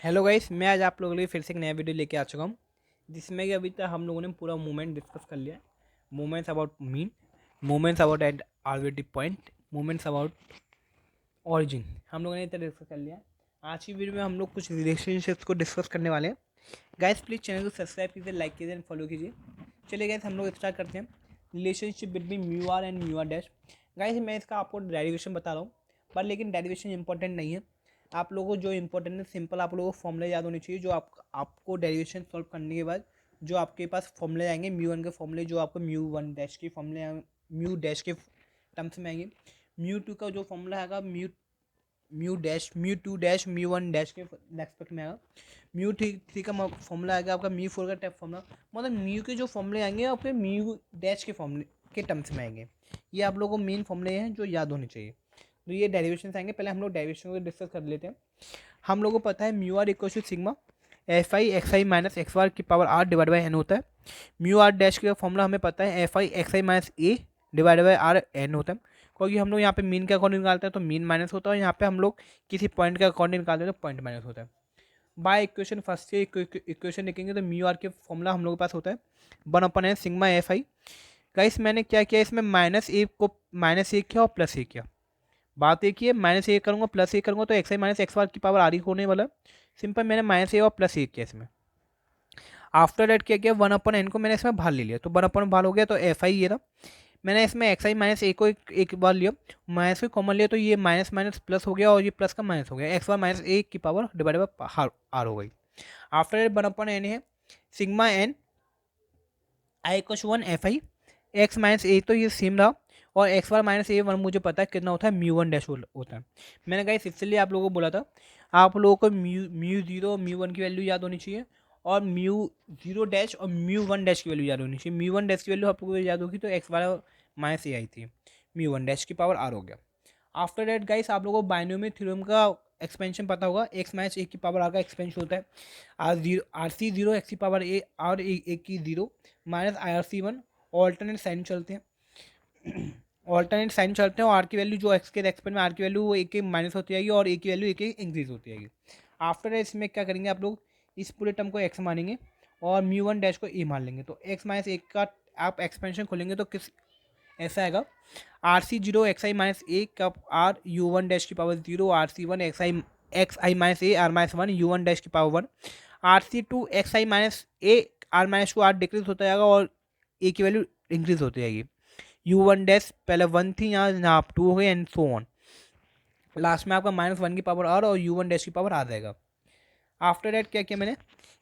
Hello guys, मैं आज आप लोगों के लिए फिर से एक नया वीडियो लेके आ चुका हूँ, जिसमें कि अभी तक हम लोगों ने पूरा मूवमेंट डिस्कस कर लिया है। Movements about mean, movements about at arbitrary point, movements about origin, हम लोगों ने इतना डिस्कस कर लिया है। आज की वीडियो में हम लोग कुछ रिलेशनशिप्स को डिस्कस करने वाले हैं। गाइस प्लीज़ चैनल को सब्सक्राइब कीजिए, लाइक कीजिए एंड फॉलो कीजिए। चलिए गाइस हम लोग स्टार्ट करते हैं। Relationship between mu r and mu r dash. Guys मैं इसका आपको डेरिवेशन बता रहा हूँ, पर लेकिन डेरिवेशन इंपॉर्टेंट नहीं है। आप लोगों को जो इंपॉर्टेंट है, सिंपल आप लोगों को फॉर्मूले याद होने चाहिए। जो आपको डेरिवेशन सॉल्व करने के बाद जो आपके पास फॉर्मूले आएंगे, म्यू वन के फॉर्मूले, जो आपको म्यू वन डैश के फॉर्मूले, म्यू डैश के टर्म्स में आएंगे। म्यू टू का जो फॉर्मूला आएगा, mu mu dash, mu two dash, mu one dash के नेक्स्ट में आएगा। म्यू थ्री का फॉर्मूला आएगा आपका, म्यू फोर का टैप फॉर्मूला। मतलब म्यू के जो फॉर्मूले आएंगे आपके म्यू डैश के फॉर्मूले के टर्म्स में आएंगे। ये आप लोगों को मेन फॉर्मूले हैं जो याद होने चाहिए। तो ये डेरिवेशन आएंगे। पहले हम लोग डेरिवेशन को डिस्कस कर लेते हैं। हम लोगों को पता है mu r equal to sigma f i x i minus x r की power r divide by n होता है। म्यू आर डैश का फॉर्मूला हमें पता है f i x i minus a divide by r n होता है। क्योंकि हम लोग यहाँ पे मीन के अकॉर्डिंग निकालते हैं तो मीन माइनस होता है, और यहाँ पे हम लोग किसी पॉइंट के अकॉर्डिंग निकालते हैं तो पॉइंट माइनस होता है। बाय इक्वेशन फर्स्ट से इक्वेशन लिखेंगे तो म्यू आर के फॉर्मूला हम लोग के पास होता है 1/n सिग्मा एफ आई। गाइस मैंने क्या किया, इसमें माइनस ए को माइनस ए किया और प्लस ए किया। बात एक ही है, माइनस ए करूँगा प्लस ए करूँगा तो x i minus x r की पावर आर ही होने वाला है। सिंपल मैंने माइनस ए और प्लस ए किया इसमें। आफ्टर डेट क्या किया, 1/n को मैंने इसमें भाग ले लिया, तो 1/n भाग हो गया तो एफ आई ये था। मैंने इसमें एक्स आई माइनस ए को एक बार लिया, माइनस को कॉमन लिया तो ये माइनस माइनस प्लस हो गया और ये प्लस का माइनस हो गया। एक्स वाई माइनस ए की पावर डिवाइड बाई आर हो गई। आफ्टर डेट 1/n है सिग्मा एन आई कुछ one f i x minus a, तो ये सेम रहा। और x y minus a one मुझे पता है कितना होता है, म्यू वन डैश होता है। मैंने कहा इसलिए आप लोगों को बोला था आप लोगों को म्यू जीरो म्यू वन की वैल्यू याद होनी चाहिए, और म्यू जीरो डैश और म्यू वन डैश की वैल्यू याद होनी चाहिए। म्यू वन डैश की वैल्यू आप लोगों को याद होगी तो एक्स वाई माइनस ए आई थी, म्यू वन डैश की पावर आर हो गया। आफ्टर डेट गाइस आप लोगों को बाइनोमियल थ्योरम का एक्सपेंशन पता होगा। एक्स माइनस ए की पावर आर का एक्सपेंशन होता है आर सी जीरो एक्स की पावर ए और ए की zero minus i r c one. Alternate sign चलते हैं ऑल्टरनेट साइन चलते हैं, और आर की वैल्यू जो एक्स के रेस्पेक्ट में आर की वैल्यू वो एक के माइनस होती जाएगी और ए की वैल्यू एक इंक्रीज होती जाएगी। आफ्टर इसमें क्या करेंगे आप लोग, इस पूरे टर्म को एक्स मानेंगे और म्यू वन डैश को ए मान लेंगे। तो एक्स माइनस ए का आप एक्सपेंशन खोलेंगे तो किस ऐसा आएगा, r c zero x i minus a का आर यू वन डैश की power zero, r c one x i minus a r minus one u one dash की power one, r c two x i minus a r minus two r decrease होता जाएगा और a की value increase होती जाएगी। U one dash पहले one थी, यहाँ आप टू हो गए एंड सो ऑन। लास्ट में आपका माइनस वन की पावर आर और यू वन डैश की पावर आ जाएगा। आफ्टर डेट क्या किया मैंने,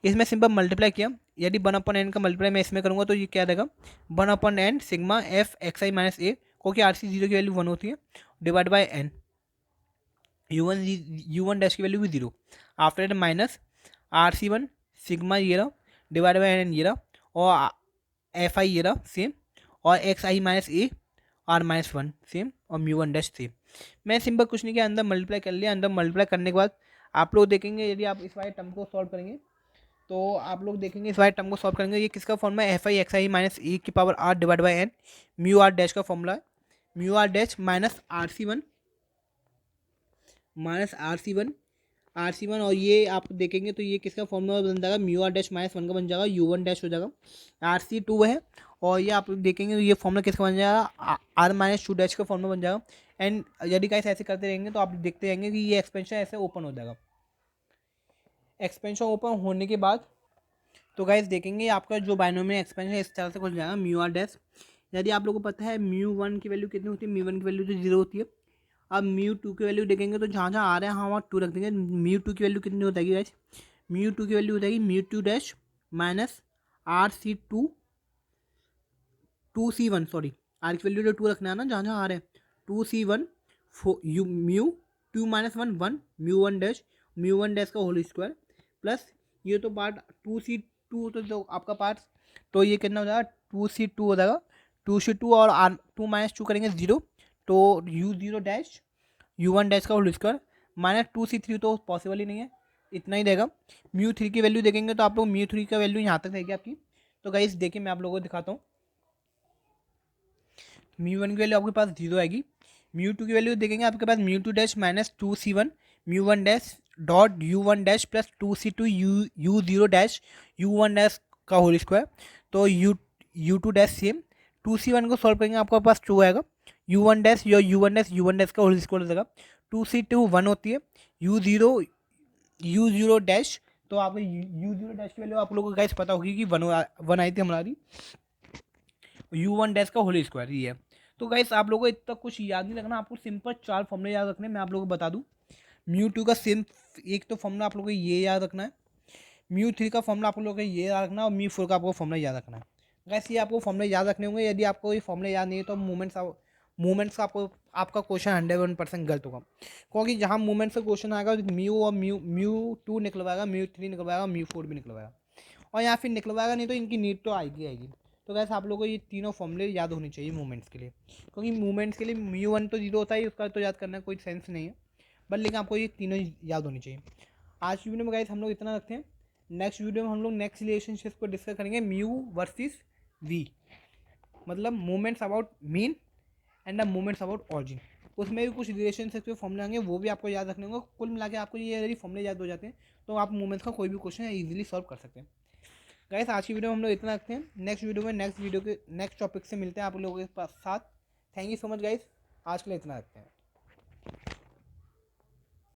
इसमें सिंपल मल्टीप्लाई किया। यदि 1/n का मल्टीप्लाई मैं इसमें करूँगा तो ये क्या देगा, 1/n sigma f x i minus a, क्योंकि आर सी जीरो की वैल्यू वन होती है, divide by n u one dash की वैल्यू भी zero. After that minus r c one sigma ये रहा डिवाइड बाई एन ये रहा, और एफ आई ये रहा सेम, और x i minus a r minus one same, और म्यू वन डैश सेम। मैं सिंपल कुछ नहीं किया, अंदर मल्टीप्लाई कर लिया। अंदर मल्टीप्लाई करने के बाद आप लोग देखेंगे, यदि आप इस वाले टर्म को सॉल्व करेंगे तो आप लोग देखेंगे इस वाले टर्म को सॉल्व करेंगे, ये किसका फॉर्मूला है, f i x i minus a की power r divide by n mu r dash का फॉर्मूला है। Mu r dash minus r c one और ये आप देखेंगे तो ये किसका फॉर्मूला बन जाएगा, mu r dash minus one का बन जाएगा, यू वन डैश हो जाएगा। आर सी टू है, और ये आप देखेंगे तो ये फॉर्मूला किसका बन जाएगा, आर माइनस टू डैश का फॉर्मूला बन जाएगा। एंड यदि कैसे ऐसे करते रहेंगे तो आप देखते रहेंगे कि ये एक्सपेंशन ऐसे ओपन हो जाएगा। एक्सपेंशन ओपन होने के बाद तो गाइस देखेंगे आपका जो बाइनोमियल एक्सपेंशन है इस तरह से खुल जाएगा, म्यू आर डैश। यदि आप लोगों को पता है म्यू वन की वैल्यू कितनी होती है, म्यू वन की वैल्यू तो जीरो होती है। अब म्यू टू की वैल्यू देखेंगे तो जहाँ जहाँ आ रहा है वहाँ टू रख देंगे। म्यू टू की वैल्यू कितनी हो जाएगी गाइस, म्यू टू की वैल्यू हो जाएगी mu two dash minus r c two c one, sorry r की वैल्यू तो टू रखना है ना जहाँ जहाँ आ रहा है, two c one u mu two minus one one mu one dash का होल स्क्वायर, प्लस ये तो पार्ट टू सी टू तो आपका पार्ट, तो ये कितना हो जाएगा, टू सी टू हो जाएगा, टू सी टू और आर टू माइनस टू करेंगे जीरो, तो u zero dash u one dash का whole square minus two c three तो पॉसिबल ही नहीं है, इतना ही देगा। म्यू थ्री की वैल्यू देखेंगे तो आप लोग म्यू थ्री का वैल्यू यहाँ तक रहेगी आपकी। तो गाइस देखिए मैं आप लोगों को दिखाता हूँ, म्यू वन की वैल्यू आपके पास जीरो आएगी। म्यू टू की वैल्यू देखेंगे आपके पास mu two dash minus two c one mu one dash dot u one dash plus 2c2 u zero dash u one dash का होल स्क्वायर। तो u two dash same 2c1 को solve करेंगे आपके पास 2 आएगा, यू वन डैश या u one dash का whole square हो जाएगा। 2c2 1 होती है, यू ज़ीरो डैश, तो आपको यू ज़ीरो डैश की वैल्यू आप लोगों को गाइस पता होगी कि 1 आई थी हमारी, यू वन डैश का होल स्क्वायर ये है। तो गाइस आप लोगों को इतना कुछ याद नहीं रखना, आपको सिंपल 4 फॉर्मूले याद रखने। मैं आप लोगों को बता दूं, म्यू टू का सेम एक तो फॉर्मूला आप लोगों को ये याद रखना है, म्यू थ्री का फॉर्मूला आप लोगों को ये याद रखना है, और म्यू फोर का आपको फॉर्मूला याद रखना है। गैस ये आपको फॉर्मूले याद रखने होंगे। यदि आपको ये फॉर्मूले याद नहीं है तो मूवमेंट्स का आपका क्वेश्चन 101% गलत होगा, क्योंकि जहाँ मूवमेंट्स का क्वेश्चन आएगा म्यू और म्यू टू निकलवाएगा, म्यू थ्री निकलवाएगा, म्यू फोर भी निकलवाएगा, और यहाँ फिर निकलवाएगा नहीं तो इनकी नीड तो आएगी। तो गैस आप लोगों को ये तीनों फॉर्मूले याद होने चाहिए मूवमेंट्स के लिए, क्योंकि मूवमेंट्स के लिए म्यू वन तो जीरो होता है, उसका तो याद करना कोई सेंस नहीं है, बट लेकिन आपको ये तीनों याद होनी चाहिए। आज की वीडियो में गाइस हम लोग इतना रखते हैं। नेक्स्ट वीडियो में हम लोग नेक्स्ट रिलेशनशिप को डिस्कस करेंगे, म्यू वर्सेस वी, मतलब movements about mean and the movements about origin. उसमें भी कुछ रिलेशनशिप के फॉर्मूले आएंगे, वो भी आपको याद रखने होंगे। कुल मिला के आपको ये यदि फॉर्मूले याद हो जाते हैं तो आप मूवमेंट्स का कोई भी क्वेश्चन ईजिली सॉल्व कर सकते हैं। गाइस आज की वीडियो में हम लोग इतना रखते हैं। नेक्स्ट वीडियो में नेक्स्ट टॉपिक से मिलते हैं आप लोगों के साथ। Thank you so much guys, आज के लिए इतना रखते हैं।